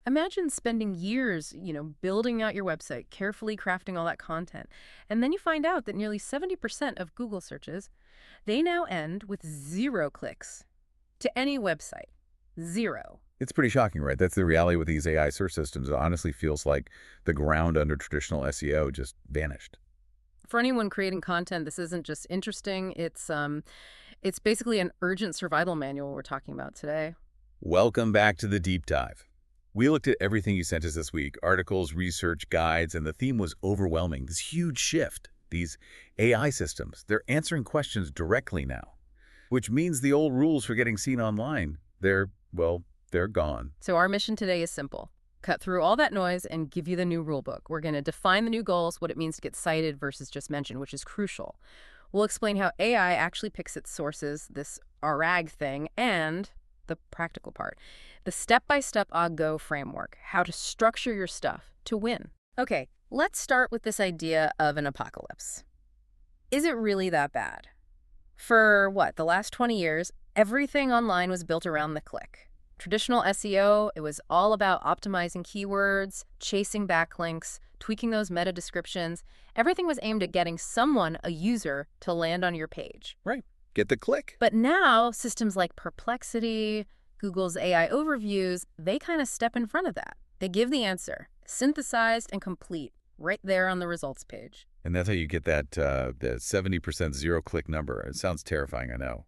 Imagine spending years, building out your website, carefully crafting all that content. And then you find out that nearly 70% of Google searches, they now end with 0 clicks to any website. 0. It's pretty shocking, right? That's the reality with these AI search systems. It honestly feels like the ground under traditional SEO just vanished. For anyone creating content, this isn't just interesting. It's basically an urgent survival manual we're talking about today. Welcome back to the deep dive. We looked at everything you sent us this week, articles, research, guides, and the theme was overwhelming. This huge shift. These AI systems, they're answering questions directly now, which means the old rules for getting seen online, they're gone. So our mission today is simple. Cut through all that noise and give you the new rulebook. We're going to define the new goals, what it means to get cited versus just mentioned, which is crucial. We'll explain how AI actually picks its sources, this RAG thing, and the practical part, the step-by-step Go framework, how to structure your stuff to win. Okay, let's start with this idea of an apocalypse. Is it really that bad? For the last 20 years, everything online was built around the click. Traditional SEO, it was all about optimizing keywords, chasing backlinks, tweaking those meta descriptions. Everything was aimed at getting someone, a user, to land on your page. Right. Get the click. But now, systems like Perplexity, Google's AI overviews, they kind of step in front of that. They give the answer, synthesized and complete, right there on the results page. And that's how you get that the 70% zero-click number. It sounds terrifying, I know.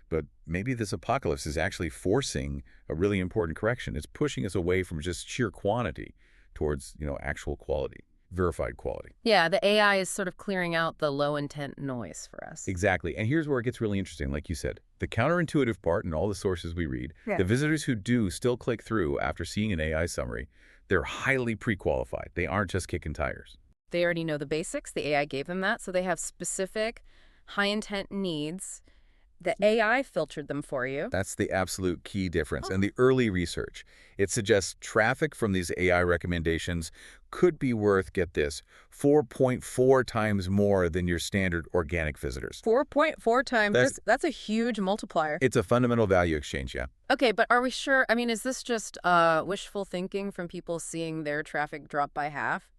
But maybe this apocalypse is actually forcing a really important correction. It's pushing us away from just sheer quantity towards, actual quality, verified quality. Yeah, the AI is sort of clearing out the low-intent noise for us. Exactly. And here's where it gets really interesting, like you said. The counterintuitive part in all the sources we read, the visitors who do still click through after seeing an AI summary, they're highly pre-qualified. They aren't just kicking tires. They already know the basics. The AI gave them that. So they have specific high-intent needs. The AI filtered them for you. That's the absolute key difference. And the early research, it suggests traffic from these AI recommendations could be worth, get this, 4.4 times more than your standard organic visitors. 4.4 times? That's a huge multiplier. It's a fundamental value exchange, yeah. Okay, but are we sure? I mean, is this just wishful thinking from people seeing their traffic drop by half?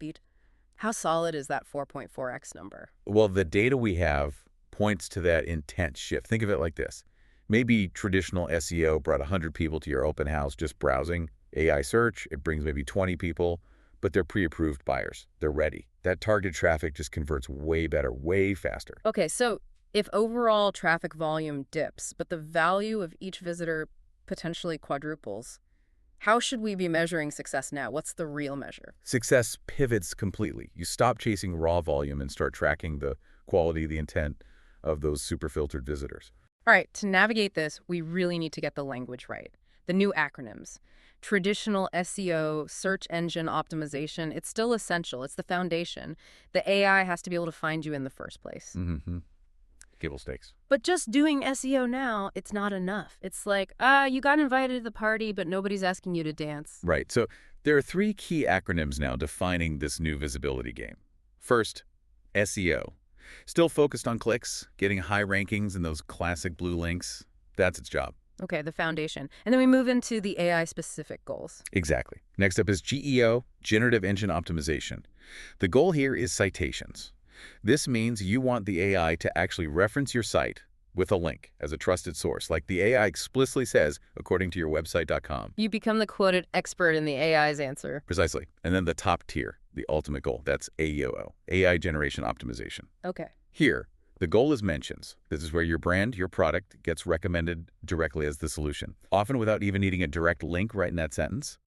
How solid is that 4.4x number? Well, the data we have points to that intense shift. Think of it like this. Maybe traditional SEO brought 100 people to your open house just browsing. AI search, it brings maybe 20 people, but they're pre-approved buyers. They're ready. That target traffic just converts way better, way faster. Okay, so if overall traffic volume dips, but the value of each visitor potentially quadruples, how should we be measuring success now? What's the real measure? Success pivots completely. You stop chasing raw volume and start tracking the quality, the intent of those super filtered visitors. All right, to navigate this, we really need to get the language right. The new acronyms. Traditional SEO, search engine optimization, it's still essential. It's the foundation. The AI has to be able to find you in the first place. Table stakes. But just doing SEO now, it's not enough. It's like, you got invited to the party, but nobody's asking you to dance. Right. So there are 3 key acronyms now defining this new visibility game. First, SEO. Still focused on clicks, getting high rankings and those classic blue links. That's its job. Okay, the foundation. And then we move into the AI-specific goals. Exactly. Next up is GEO, Generative Engine Optimization. The goal here is citations. This means you want the AI to actually reference your site with a link as a trusted source, like the AI explicitly says, according to your website.com. You become the quoted expert in the AI's answer. Precisely. And then the top tier, the ultimate goal, that's AEO, AI Generation Optimization. Okay. Here, the goal is mentions. This is where your brand, your product, gets recommended directly as the solution, often without even needing a direct link right in that sentence.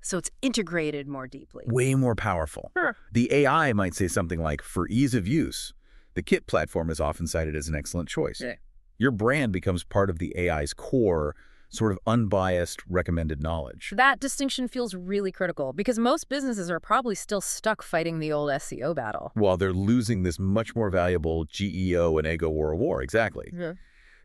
So it's integrated more deeply. Way more powerful. Sure. The AI might say something like, for ease of use, the Kit platform is often cited as an excellent choice. Yeah. Your brand becomes part of the AI's core, sort of unbiased recommended knowledge. That distinction feels really critical because most businesses are probably still stuck fighting the old SEO battle. While they're losing this much more valuable GEO and AGO war. Exactly. Yeah.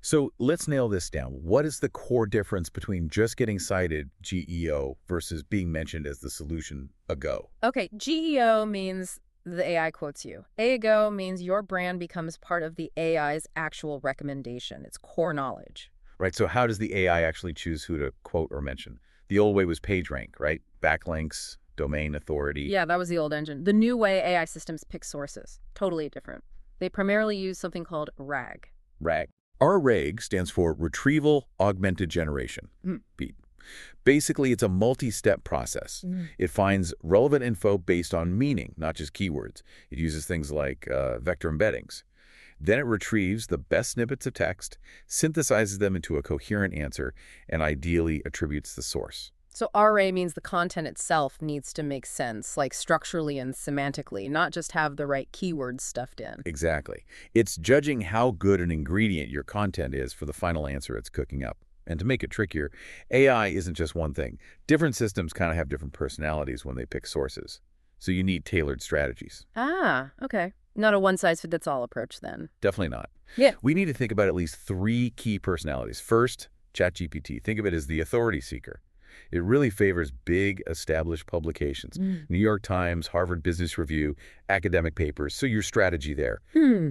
So let's nail this down. What is the core difference between just getting cited GEO versus being mentioned as the solution a go? Okay, GEO means the AI quotes you. AGO means your brand becomes part of the AI's actual recommendation. It's core knowledge. Right, so how does the AI actually choose who to quote or mention? The old way was PageRank, right? Backlinks, domain authority. Yeah, that was the old engine. The new way AI systems pick sources, totally different. They primarily use something called RAG. RAG. RAG stands for Retrieval-Augmented Generation. Hmm. Beat. Basically, it's a multi-step process. It finds relevant info based on meaning, not just keywords. It uses things like vector embeddings. Then it retrieves the best snippets of text, synthesizes them into a coherent answer, and ideally attributes the source. So RA means the content itself needs to make sense, like structurally and semantically, not just have the right keywords stuffed in. Exactly. It's judging how good an ingredient your content is for the final answer it's cooking up. And to make it trickier, AI isn't just one thing. Different systems kind of have different personalities when they pick sources. So you need tailored strategies. Ah, okay. Not a one-size-fits-all approach then. Definitely not. Yeah. We need to think about at least 3 key personalities. First, ChatGPT. Think of it as the authority seeker. It really favors big, established publications. New York Times, Harvard Business Review, academic papers. So your strategy there.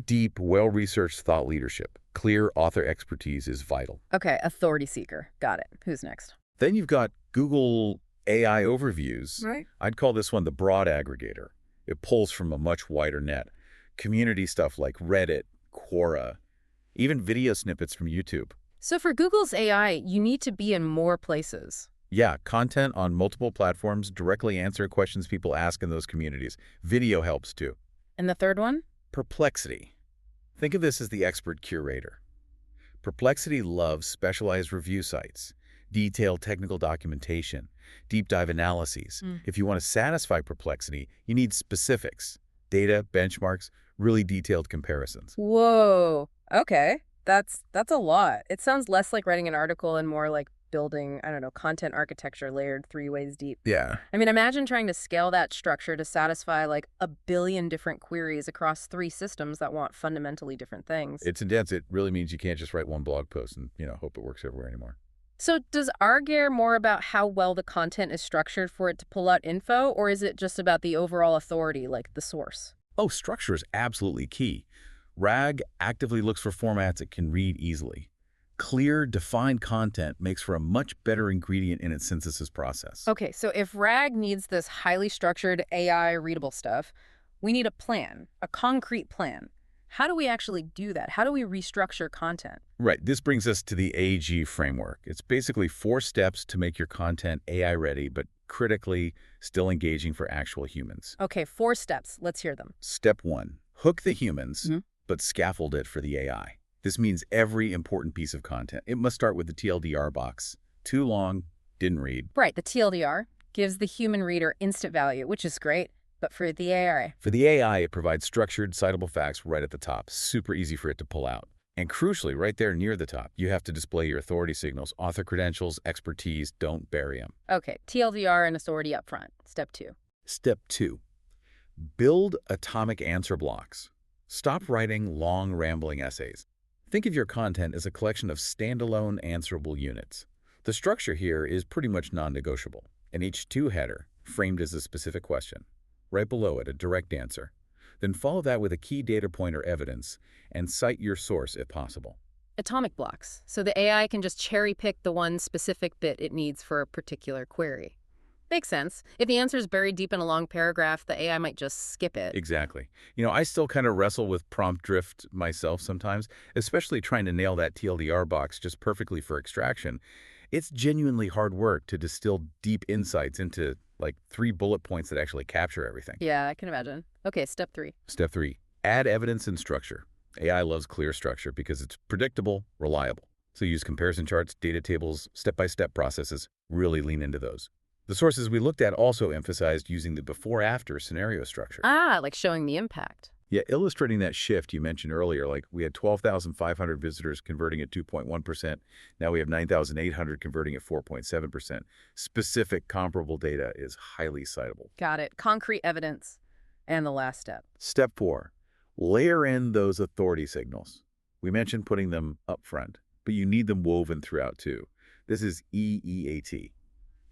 Deep, well-researched thought leadership. Clear author expertise is vital. Okay, authority seeker. Got it. Who's next? Then you've got Google AI overviews. Right. I'd call this one the broad aggregator. It pulls from a much wider net. Community stuff like Reddit, Quora, even video snippets from YouTube. So for Google's AI, you need to be in more places. Yeah, content on multiple platforms directly answer questions people ask in those communities. Video helps too. And the third one? Perplexity. Think of this as the expert curator. Perplexity loves specialized review sites, detailed technical documentation, deep dive analyses. If you want to satisfy Perplexity, you need specifics, data, benchmarks, really detailed comparisons. Whoa. Okay. That's a lot. It sounds less like writing an article and more like building, I don't know, content architecture layered 3 ways deep. Yeah. I mean, imagine trying to scale that structure to satisfy like a billion different queries across 3 systems that want fundamentally different things. It's intense. It really means you can't just write one blog post and, hope it works everywhere anymore. So does R care more about how well the content is structured for it to pull out info, or is it just about the overall authority, like the source? Oh, structure is absolutely key. RAG actively looks for formats it can read easily. Clear, defined content makes for a much better ingredient in its synthesis process. Okay, so if RAG needs this highly structured AI readable stuff, we need a plan, a concrete plan. How do we actually do that? How do we restructure content? Right. This brings us to the AG framework. It's basically 4 steps to make your content AI ready, but critically still engaging for actual humans. Okay, 4 steps. Let's hear them. Step 1, hook the humans, but scaffold it for the AI. This means every important piece of content. It must start with the TLDR box. Too long, didn't read. Right, the TLDR gives the human reader instant value, which is great, but for the AI. For the AI, it provides structured, citable facts right at the top. Super easy for it to pull out. And crucially, right there near the top, you have to display your authority signals, author credentials, expertise. Don't bury them. Okay, TLDR and authority up front. Step 2. Step 2, build atomic answer blocks. Stop writing long, rambling essays. Think of your content as a collection of standalone answerable units. The structure here is pretty much non-negotiable. An H2 header, framed as a specific question. Right below it, a direct answer. Then follow that with a key data point or evidence, and cite your source if possible. Atomic blocks, so the AI can just cherry pick the one specific bit it needs for a particular query. Makes sense. If the answer is buried deep in a long paragraph, the AI might just skip it. Exactly. I still kind of wrestle with prompt drift myself sometimes, especially trying to nail that TLDR box just perfectly for extraction. It's genuinely hard work to distill deep insights into, like, 3 bullet points that actually capture everything. Yeah, I can imagine. Okay, step 3. Step 3, add evidence and structure. AI loves clear structure because it's predictable, reliable. So use comparison charts, data tables, step-by-step processes. Really lean into those. The sources we looked at also emphasized using the before-after scenario structure. Ah, like showing the impact. Yeah, illustrating that shift you mentioned earlier, like we had 12,500 visitors converting at 2.1%. Now we have 9,800 converting at 4.7%. Specific comparable data is highly citable. Got it. Concrete evidence. And the last step. Step 4, layer in those authority signals. We mentioned putting them up front, but you need them woven throughout too. This is EEAT.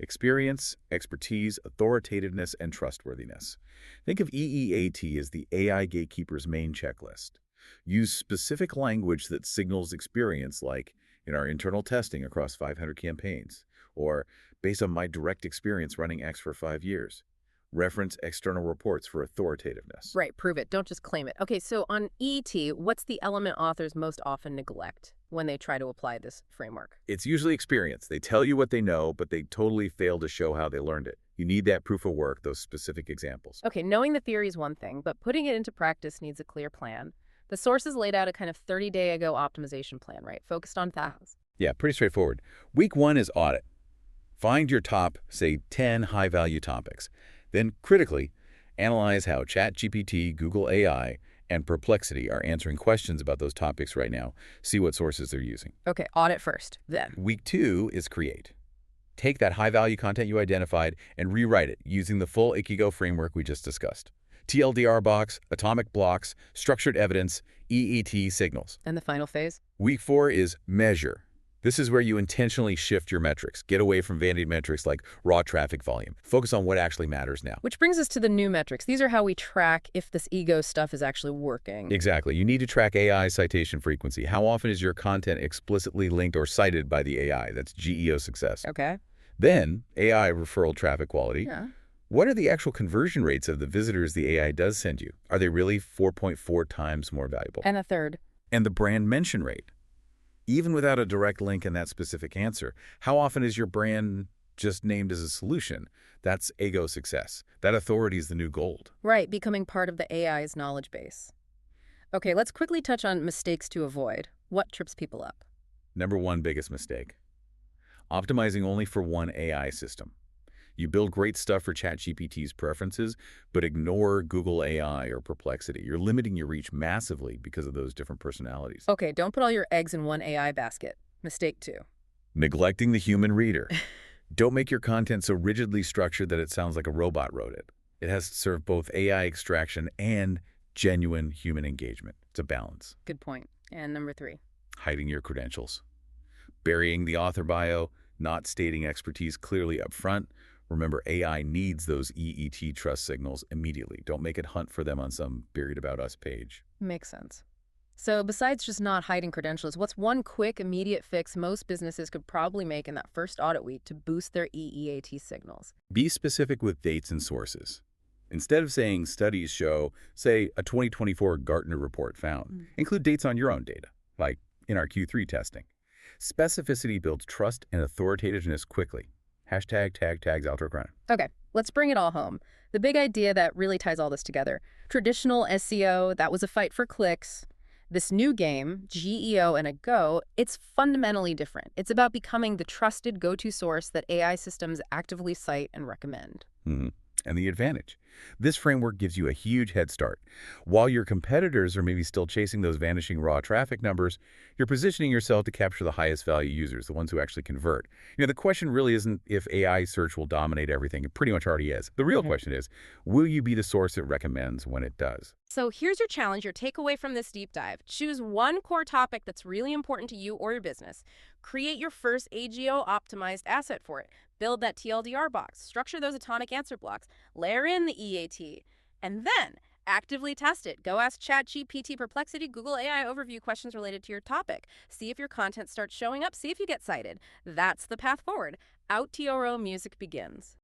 Experience, expertise, authoritativeness, and trustworthiness. Think of EEAT as the AI gatekeeper's main checklist. Use specific language that signals experience, like in our internal testing across 500 campaigns, or based on my direct experience running X for 5 years. Reference external reports for authoritativeness. Right, prove it. Don't just claim it. Okay, so on ET, what's the element authors most often neglect when they try to apply this framework? It's usually experience. They tell you what they know, but they totally fail to show how they learned it. You need that proof of work, those specific examples. Okay, knowing the theory is one thing, but putting it into practice needs a clear plan. The sources laid out a kind of 30-day-ago optimization plan, right? Focused on facts. Yeah, pretty straightforward. Week 1 is audit. Find your top, say, 10 high-value topics. Then, critically, analyze how ChatGPT, Google AI, and Perplexity are answering questions about those topics right now. See what sources they're using. Okay, audit first. Then. Week 2 is create. Take that high-value content you identified and rewrite it using the full Ikigo framework we just discussed. TLDR box, atomic blocks, structured evidence, EET signals. And the final phase? Week 4 is measure. This is where you intentionally shift your metrics. Get away from vanity metrics like raw traffic volume. Focus on what actually matters now. Which brings us to the new metrics. These are how we track if this ego stuff is actually working. Exactly. You need to track AI citation frequency. How often is your content explicitly linked or cited by the AI? That's GEO success. Okay. Then, AI referral traffic quality. Yeah. What are the actual conversion rates of the visitors the AI does send you? Are they really 4.4 times more valuable? And a third. And the brand mention rate. Even without a direct link in that specific answer, how often is your brand just named as a solution? That's ego success. That authority is the new gold. Right, becoming part of the AI's knowledge base. Okay, let's quickly touch on mistakes to avoid. What trips people up? Number 1 biggest mistake. Optimizing only for one AI system. You build great stuff for ChatGPT's preferences, but ignore Google AI or Perplexity. You're limiting your reach massively because of those different personalities. Okay, don't put all your eggs in one AI basket. Mistake 2. Neglecting the human reader. Don't make your content so rigidly structured that it sounds like a robot wrote it. It has to serve both AI extraction and genuine human engagement. It's a balance. Good point. And number 3. Hiding your credentials. Burying the author bio, not stating expertise clearly up front. Remember, AI needs those EET trust signals immediately. Don't make it hunt for them on some buried about us page. Makes sense. So besides just not hiding credentials, what's one quick, immediate fix most businesses could probably make in that first audit week to boost their EEAT signals? Be specific with dates and sources. Instead of saying studies show, say, a 2024 Gartner report found, include dates on your own data, like in our Q3 testing. Specificity builds trust and authoritativeness quickly. Hashtag tag tags outro grind. Okay, let's bring it all home. The big idea that really ties all this together. Traditional SEO, that was a fight for clicks. This new game, GEO and a Go, it's fundamentally different. It's about becoming the trusted go-to source that AI systems actively cite and recommend. And the advantage. This framework gives you a huge head start. While your competitors are maybe still chasing those vanishing raw traffic numbers, you're positioning yourself to capture the highest value users, the ones who actually convert. The question really isn't if AI search will dominate everything. It pretty much already is. The real question is, will you be the source it recommends when it does? So here's your challenge, your takeaway from this deep dive. Choose one core topic that's really important to you or your business. Create your first AGO optimized asset for it. Build that TLDR box. Structure those atomic answer blocks. Layer in the EAT. And then actively test it. Go ask ChatGPT, Perplexity, Google AI overview questions related to your topic. See if your content starts showing up. See if you get cited. That's the path forward. Out TRO music begins.